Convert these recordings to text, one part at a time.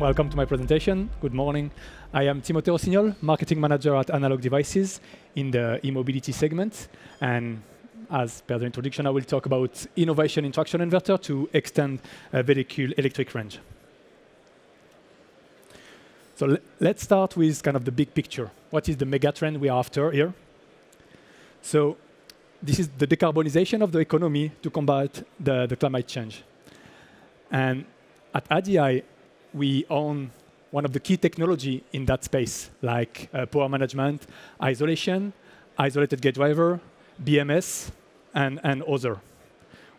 welcome to my presentation. Good morning. I am Timothée Rossignol, Marketing Manager at Analog Devices in the e-mobility segment. And as per the introduction, I will talk about innovation in traction inverter to extend a vehicle electric range. So let's start with kind of the big picture. What is the mega trend we are after here? So this is the decarbonization of the economy to combat the climate change. And at ADI, we own one of the key technology in that space, like power management, isolation, isolated gate driver, BMS, and other.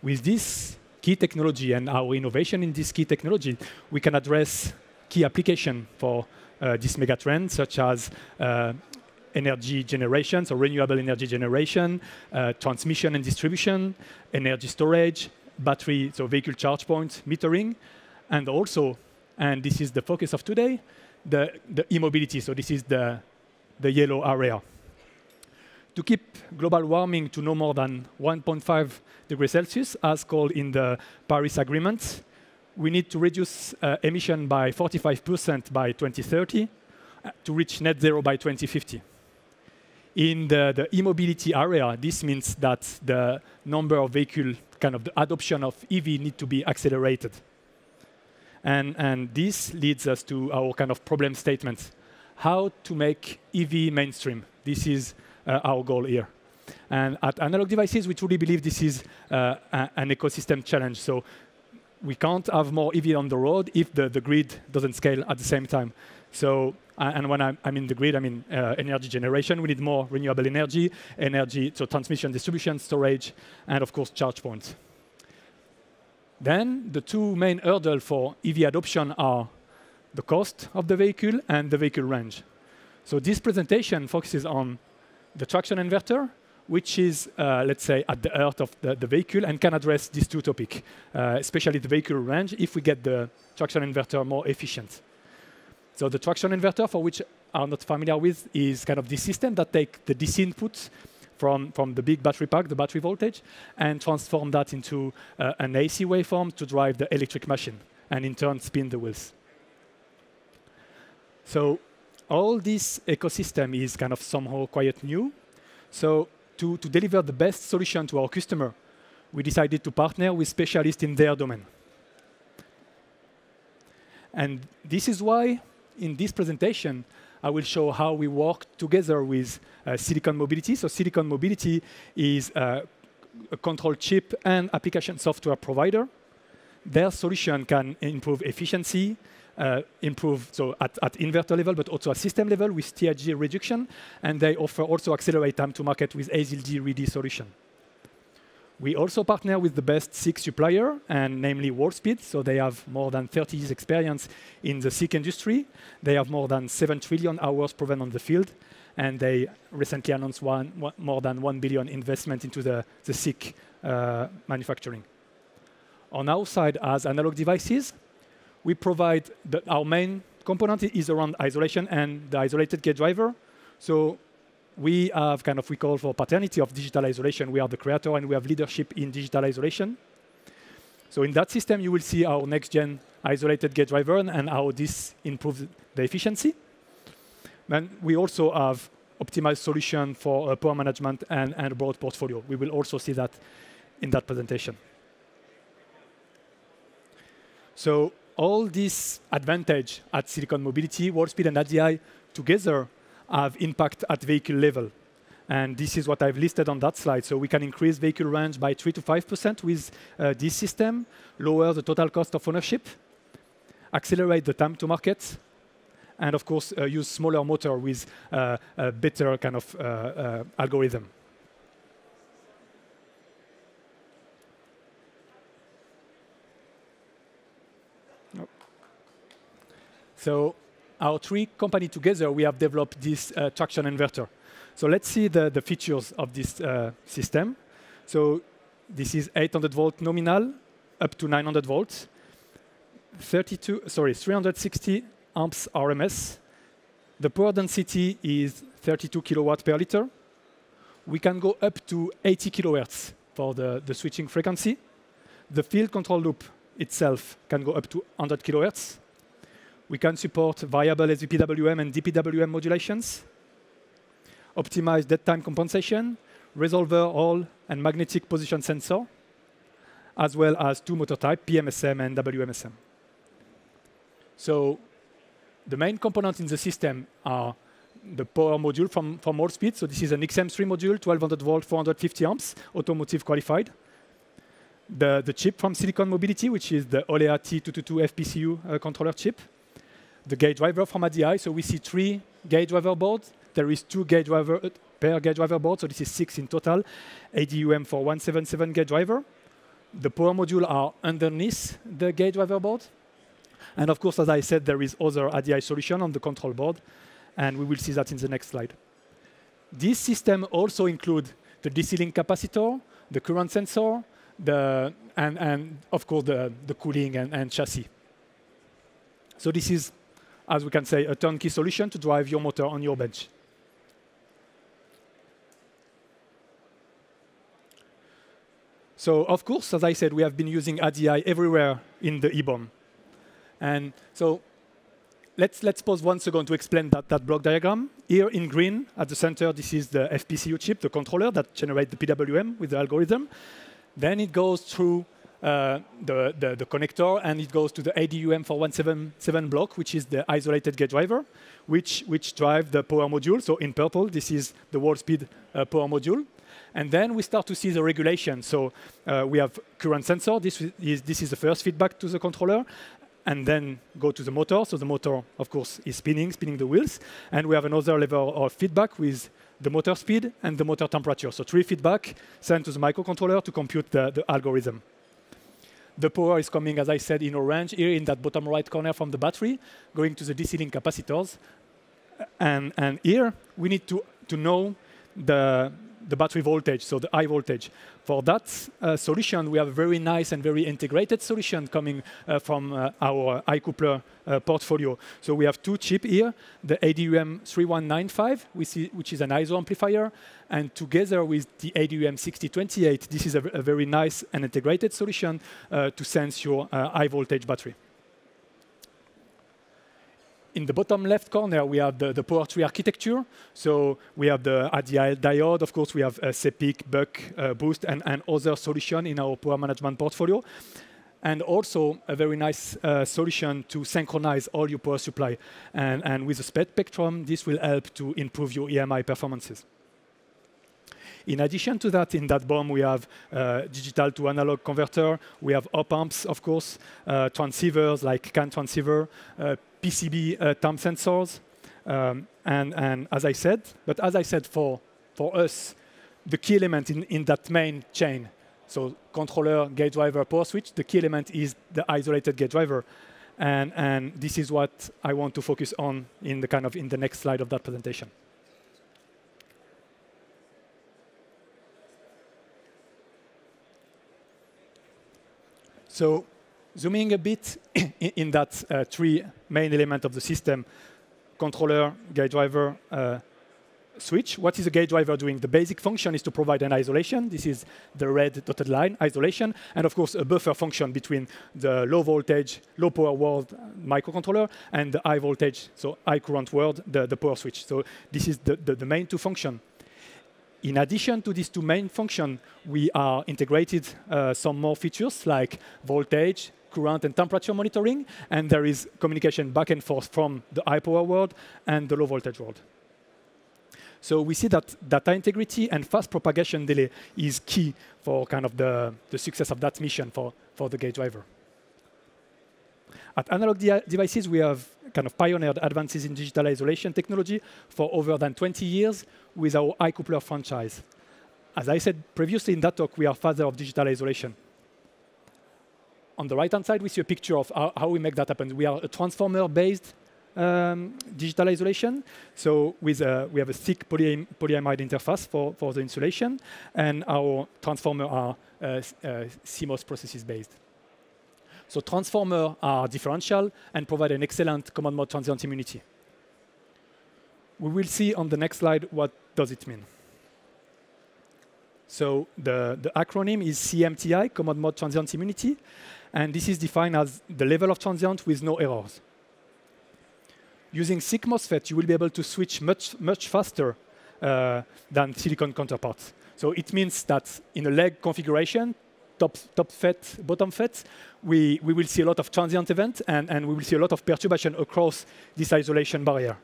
With this key technology and our innovation in this key technology, we can address key applications for this megatrend, such as energy generation, so renewable energy generation, transmission and distribution, energy storage, battery, so vehicle charge point, metering, and also, and this is the focus of today, the e-mobility. So this is the yellow area. To keep global warming to no more than 1.5 degrees Celsius, as called in the Paris Agreement, we need to reduce emission by 45% by 2030 to reach net zero by 2050. In the e-mobility area, this means that the number of vehicles, kind of the adoption of EV need to be accelerated. And this leads us to our kind of problem statement. How to make EV mainstream? This is our goal here. And at Analog Devices, we truly believe this is an ecosystem challenge. So we can't have more EV on the road if the grid doesn't scale at the same time. So, and when I'm in the grid, I mean energy generation. We need more renewable energy, so transmission, distribution, storage, and of course, charge points. Then the two main hurdles for EV adoption are the cost of the vehicle and the vehicle range. So this presentation focuses on the traction inverter, which is, let's say, at the heart of the vehicle and can address these two topics, especially the vehicle range, if we get the traction inverter more efficient. So the traction inverter, for which I'm not familiar with, is kind of this system that takes the DC inputs from the big battery pack, the battery voltage, and transform that into an AC waveform to drive the electric machine, and in turn spin the wheels. So all this ecosystem is kind of somehow quite new. So to deliver the best solution to our customer, we decided to partner with specialists in their domain. And this is why, in this presentation, I will show how we work together with Silicon Mobility. So Silicon Mobility is a control chip and application software provider. Their solution can improve efficiency, improve so at inverter level, but also at system level with TIG reduction. And they offer also accelerate time to market with ASIL-D ready solution. We also partner with the best SiC supplier, and namely Wolfspeed. So they have more than 30 years experience in the SiC industry. They have more than 7 trillion hours proven on the field. And they recently announced more than 1 billion investment into the SiC manufacturing. On our side, as Analog Devices, we provide our main component is around isolation and the isolated gate driver. So we have kind of, we call for paternity of digital isolation. We are the creator and we have leadership in digital isolation. So in that system, you will see our next-gen isolated gate driver and how this improves the efficiency. And we also have optimized solution for power management and a broad portfolio. We will also see that in that presentation. So all this advantage at Silicon Mobility, Wolfspeed, and ADI together have impact at vehicle level. And this is what I've listed on that slide. So we can increase vehicle range by 3 to 5% with this system, lower the total cost of ownership, accelerate the time to market, and of course, use smaller motor with a better kind of algorithm. So our three companies together, we have developed this traction inverter. So let's see the features of this system. So this is 800 volt nominal up to 900 volts, 360 amps RMS. The power density is 32 kilowatt per liter. We can go up to 80 kilohertz for the switching frequency. The field control loop itself can go up to 100 kilohertz. We can support variable SVPWM and DPWM modulations, optimize dead time compensation, resolver, Hall, and magnetic position sensor, as well as 2 motor type, PMSM and WMSM. So the main components in the system are the power module from Allspeed. So this is an XM3 module, 1200 volt, 450 amps, automotive qualified. The chip from Silicon Mobility, which is the Olea T222 FPCU controller chip. The gate driver from ADI. So we see 3 gate driver boards. There is 2 gate driver per gate driver board. So this is 6 in total. ADUM for 177 gate driver. The power module are underneath the gate driver board. And of course, as I said, there is other ADI solution on the control board. And we will see that in the next slide. This system also includes the DC-link capacitor, the current sensor, and of course, the cooling and chassis. So this is, as we can say, a turnkey solution to drive your motor on your bench. So of course, as I said, we have been using ADI everywhere in the e-bomb. And so let's pause 1 second to explain that block diagram. Here in green, at the center, this is the FPCU chip, the controller that generates the PWM with the algorithm. Then it goes through the connector, and it goes to the ADUM for 177 block, which is the isolated gate driver, which drive the power module. So in purple, this is the Allspeed power module. And then we start to see the regulation. So we have current sensor. This is the first feedback to the controller. And then go to the motor. So the motor, of course, is spinning the wheels. And we have another level of feedback with the motor speed and the motor temperature. So 3 feedback sent to the microcontroller to compute the algorithm. The power is coming, as I said, in orange here in that bottom right corner from the battery, going to the DC-link capacitors. And here, we need to know the battery voltage, so the high voltage. For that solution, we have a very nice and very integrated solution coming from our iCoupler portfolio. So we have 2 chips here, the ADUM 3195, which is an ISO amplifier, and together with the ADUM 6028, this is a very nice and integrated solution to sense your high voltage battery. In the bottom left corner, we have the power tree architecture. So we have the ADI diode. Of course, we have CPIC, Buck, Boost, and other solution in our power management portfolio. And also a very nice solution to synchronize all your power supply. And with the spectrum, this will help to improve your EMI performances. In addition to that, in that BOM, we have digital to analog converter. We have op-amps, of course, transceivers like CAN transceiver, PCB temp sensors, and as I said, for us, the key element in that main chain, so controller, gate driver, power switch, the key element is the isolated gate driver, and this is what I want to focus on in the next slide of that presentation. So zooming a bit in that 3 main elements of the system, controller, gate driver, switch. What is a gate driver doing? The basic function is to provide an isolation. This is the red dotted line, isolation. And of course, a buffer function between the low voltage, low power world microcontroller and the high voltage, so high current world, the power switch. So this is the main 2 functions. In addition to these 2 main functions, we are integrated some more features like voltage, current, and temperature monitoring. And there is communication back and forth from the high power world and the low voltage world. So we see that data integrity and fast propagation delay is key for the success of that mission for the gate driver. At Analog Devices, we have pioneered advances in digital isolation technology for over than 20 years with our iCoupler franchise. As I said previously in that talk, we are father of digital isolation. On the right-hand side, we see a picture of how we make that happen. We are a transformer-based digital isolation. So we have a thick polyamide interface for the insulation, and our transformer are CMOS processes-based. So transformers are differential and provide an excellent command mode transient immunity. We will see on the next slide what does it mean. So the acronym is CMTI, command mode transient immunity, and this is defined as the level of transient with no errors. Using SiC MOSFET, you will be able to switch much faster than silicon counterparts. So it means that in a leg configuration, top FET, bottom FET, we will see a lot of transient events, and we will see a lot of perturbation across this isolation barrier.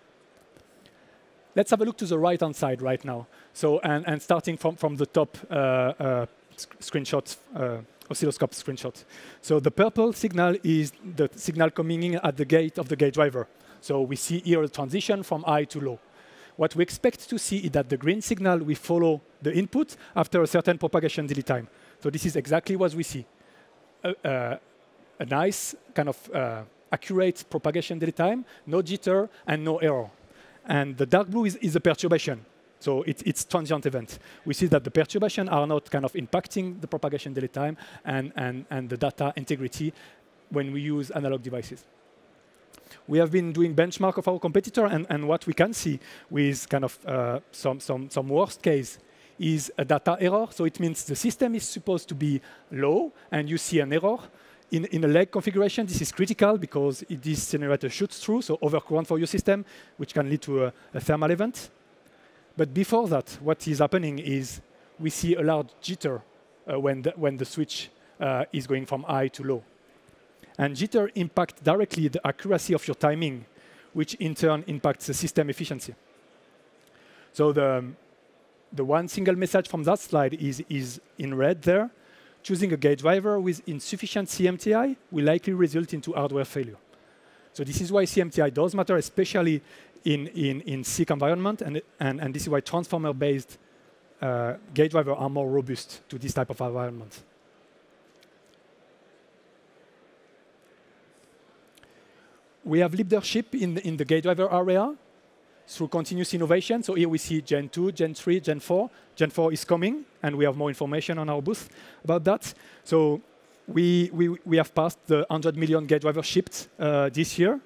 Let's have a look to the right-hand side right now. So, and starting from the top screenshot, oscilloscope screenshot. So the purple signal is the signal coming in at the gate of the gate driver. So we see here a transition from high to low. What we expect to see is that the green signal will follow the input after a certain propagation delay time. So this is exactly what we see. A nice kind of accurate propagation delay time, no jitter, and no error. And the dark blue is a perturbation. So it's transient event. We see that the perturbations are not kind of impacting the propagation delay time and the data integrity when we use analog devices. We have been doing benchmark of our competitor, and what we can see with kind of some worst case is a data error. So it means the system is supposed to be low, and you see an error. In a leg configuration, this is critical because this generator shoots through, so overcurrent for your system, which can lead to a thermal event. But before that, what is happening is we see a large jitter when the switch is going from high to low. And jitter impacts directly the accuracy of your timing, which in turn impacts the system efficiency. So the one single message from that slide is in red there. Choosing a gate driver with insufficient CMTI will likely result into hardware failure. So this is why CMTI does matter, especially in SiC environment, and this is why transformer-based gate drivers are more robust to this type of environment. We have leadership in the gate driver area through continuous innovation. So here we see Gen 2, Gen 3, Gen 4. Gen 4 is coming, and we have more information on our booth about that. So we have passed the 100 million gate drivers shipped this year.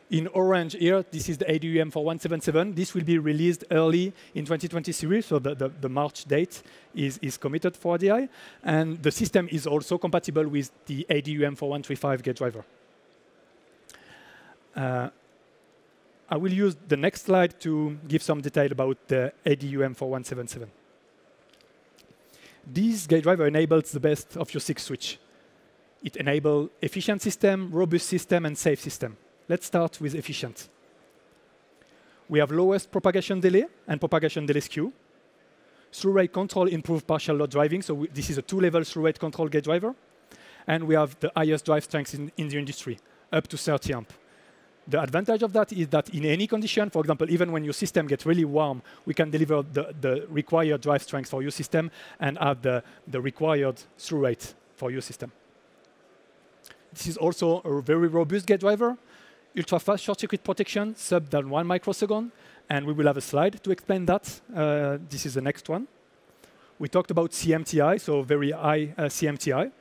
In orange here, this is the ADUM for 177. This will be released early in 2023, so the March date is committed for ADI. And the system is also compatible with the ADUM for 135 gate driver. I will use the next slide to give some detail about the ADUM for 177. This gate driver enables the best of your SiC switch. It enables efficient system, robust system, and safe system. Let's start with efficient. We have lowest propagation delay and propagation delay skew. Slew rate control improves partial load driving. So this is a 2-level slew rate control gate driver. And we have the highest drive strength in the industry, up to 30 amp. The advantage of that is that in any condition, for example, even when your system gets really warm, we can deliver the required drive strength for your system and have the required slew rate for your system. This is also a very robust gate driver. Ultra-fast short-circuit protection, sub than 1 microsecond. And we will have a slide to explain that. This is the next one. We talked about CMTI, so very high CMTI.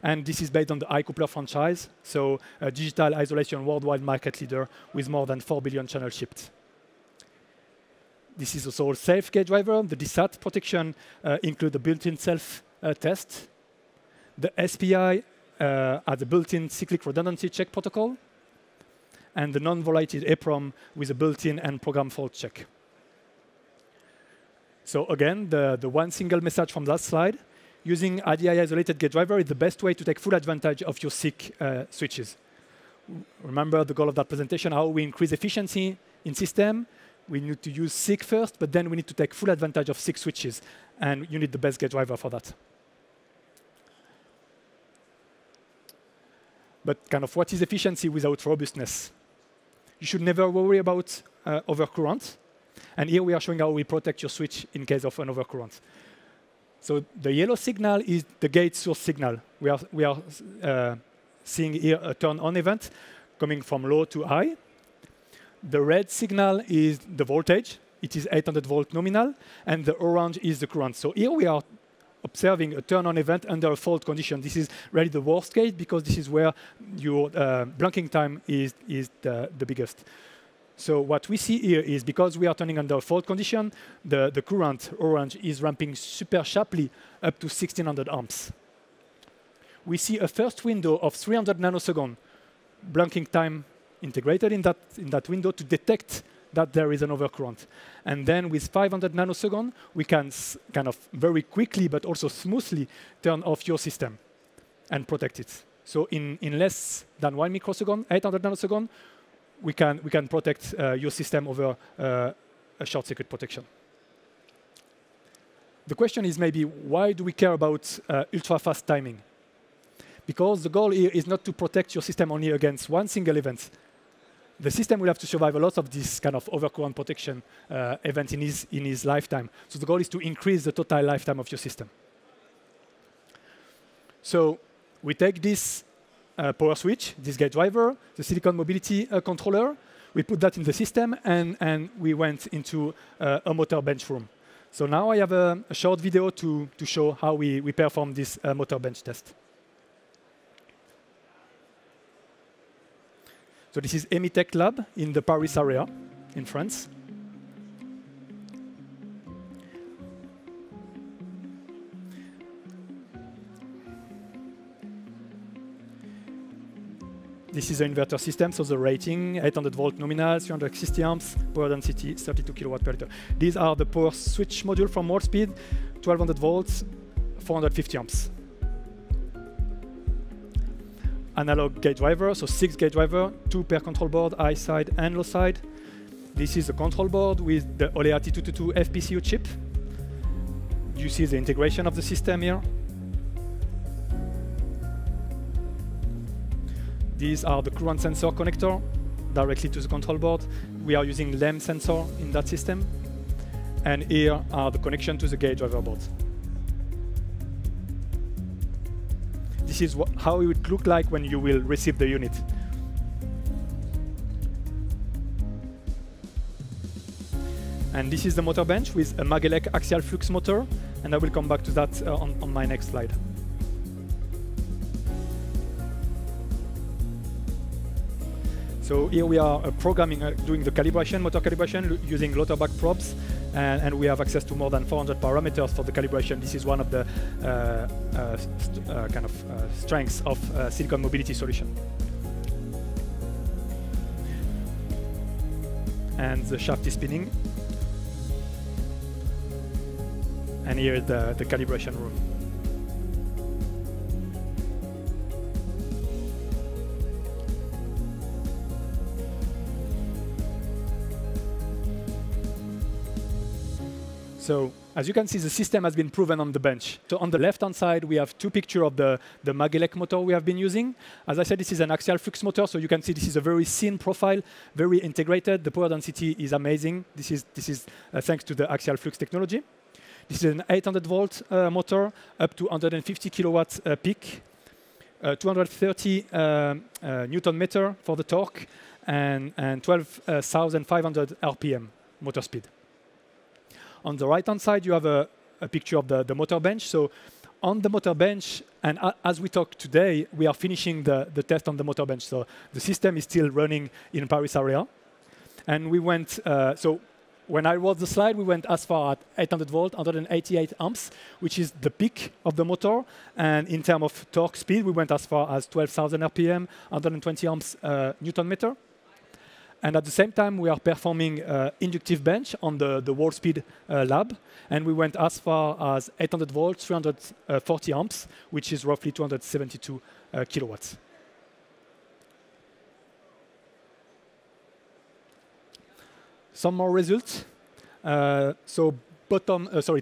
And this is based on the iCoupler franchise, so a digital isolation worldwide market leader with more than 4 billion channels shipped. This is also a safe gate driver. The DSAT protection includes the built-in self-test. The SPI has a built-in cyclic redundancy check protocol, and the non-volatility EEPROM with a built-in and program fault check. So again, the one single message from that slide. Using ADI isolated gate driver is the best way to take full advantage of your SiC switches. Remember the goal of that presentation, how we increase efficiency in system. We need to use SiC first, but then we need to take full advantage of SiC switches. And you need the best gate driver for that. But kind of what is efficiency without robustness? You should never worry about overcurrent. And here we are showing how we protect your switch in case of an overcurrent. So the yellow signal is the gate source signal. We are seeing here a turn-on event coming from low to high. The red signal is the voltage. It is 800 volt nominal. And the orange is the current. So here we are observing a turn-on event under a fault condition. This is really the worst case because this is where your blanking time is the biggest. So what we see here is because we are turning under a fault condition, the current, orange, is ramping super sharply up to 1600 amps. We see a first window of 300 nanoseconds blanking time integrated in that window to detect that there is an overcurrent. And then with 500 nanoseconds, we can kind of very quickly, but also smoothly, turn off your system and protect it. So in less than 1 microsecond, 800 nanoseconds, we can protect your system over a short circuit protection. The question is maybe, why do we care about ultra-fast timing? Because the goal here is not to protect your system only against one single event. The system will have to survive a lot of this kind of overcurrent protection event in his lifetime. So the goal is to increase the total lifetime of your system. So we take this power switch, this gate driver, the silicon mobility controller, we put that in the system, and we went into a motor bench room. So now I have a short video to show how we perform this motor bench test. So this is Emitech Lab in the Paris area in France. This is the inverter system, so the rating, 800 volt nominal, 360 amps, power density, 32 kilowatt per liter. These are the power switch module from Wolfspeed, 1200 volts, 450 amps. Analog gate driver, so 6 gate driver, 2 per control board, high side and low side. This is the control board with the Olea T222 FPCU chip. You see the integration of the system here. These are the current sensor connector directly to the control board. We are using LEM sensor in that system. And here are the connection to the gate driver board. This is how it would look like when you will receive the unit. And this is the motor bench with a Magelec axial flux motor, and I will come back to that on my next slide. So here we are programming, doing the calibration, motor calibration, using Lauterbach probes, and we have access to more than 400 parameters for the calibration. This is one of the strengths of silicon mobility solution. And the shaft is spinning. And here is the calibration room. So as you can see, the system has been proven on the bench. So on the left-hand side, we have 2 pictures of the Magelec motor we have been using. As I said, this is an axial flux motor, so you can see this is a very thin profile, very integrated. The power density is amazing. This is thanks to the axial flux technology. This is an 800-volt motor, up to 150 kilowatts peak, 230 Newton meter for the torque, and 12,500 RPM motor speed. On the right-hand side, you have a picture of the motor bench. So on the motor bench, and as we talk today, we are finishing the test on the motor bench. So the system is still running in Paris area. And we went, so when I wrote the slide, we went as far as 800 volt, 188 amps, which is the peak of the motor. And in terms of torque speed, we went as far as 12,000 RPM, 120 amps Newton meter. And at the same time, we are performing inductive bench on the Wolfspeed lab. And we went as far as 800 volts, 340 amps, which is roughly 272 kilowatts. Some more results. So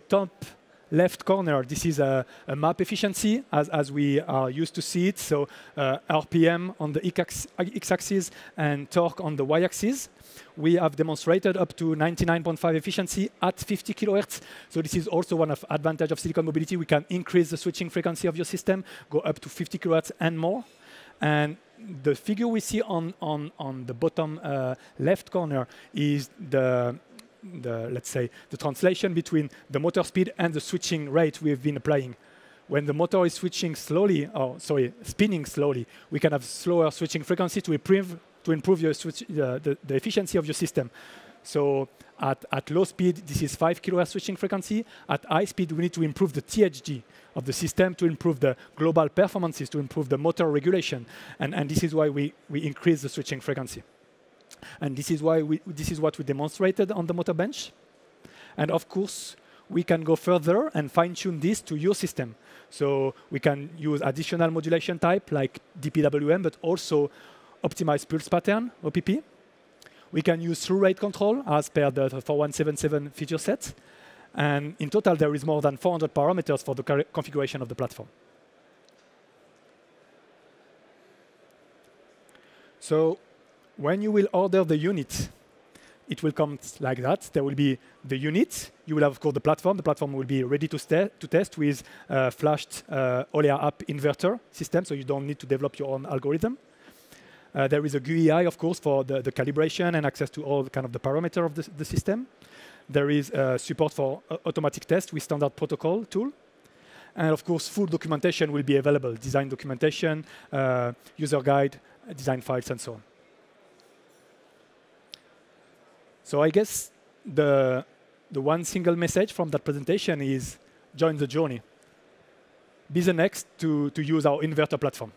top left corner, this is a map efficiency as we are used to see it. So RPM on the x-axis and torque on the y-axis. We have demonstrated up to 99.5 efficiency at 50 kilohertz. So this is also one of advantage of silicon mobility. We can increase the switching frequency of your system, go up to 50 kilohertz and more. And the figure we see on the bottom left corner is let's say, the translation between the motor speed and the switching rate we've been applying. When the motor is switching slowly, spinning slowly, we can have slower switching frequency to improve your the efficiency of your system. So at low speed, this is 5 kilohertz switching frequency. At high speed, we need to improve the THG of the system to improve the global performances, to improve the motor regulation. And this is why we increase the switching frequency. And this is what we demonstrated on the motor bench. And of course, we can go further and fine-tune this to your system. So we can use additional modulation type like DPWM, but also optimize pulse pattern, OPP. We can use through rate control as per the 4177 feature set. And in total, there is more than 400 parameters for the configuration of the platform. So when you will order the unit, it will come like that. There will be the unit. You will have, of course, the platform. The platform will be ready to test with flashed Olea app inverter system, so you don't need to develop your own algorithm. There is a GUI, of course, for the calibration and access to all the kind of the parameter of the system. There is support for automatic test with standard protocol tool. And of course, full documentation will be available, design documentation, user guide, design files, and so on. So I guess the one single message from that presentation is join the journey. Be the next to use our inverter platform.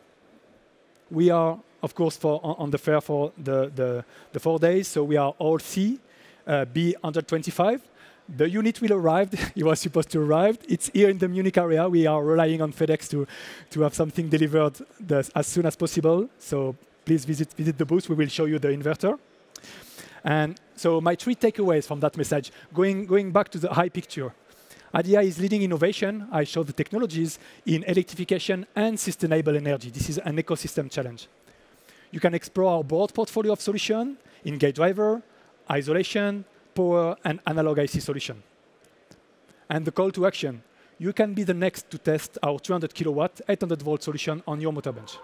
We are, of course, on the fair for the 4 days, so we are all C, B125. The unit will arrive. It was supposed to arrive. It's here in the Munich area. We are relying on FedEx to have something delivered as soon as possible. So please visit the booth. We will show you the inverter. And so my 3 takeaways from that message, going back to the high picture. ADI is leading innovation. I showed the technologies in electrification and sustainable energy. This is an ecosystem challenge. You can explore our broad portfolio of solutions in gate driver, isolation, power, and analog IC solution. And the call to action. You can be the next to test our 200 kilowatt, 800 volt solution on your motor bench.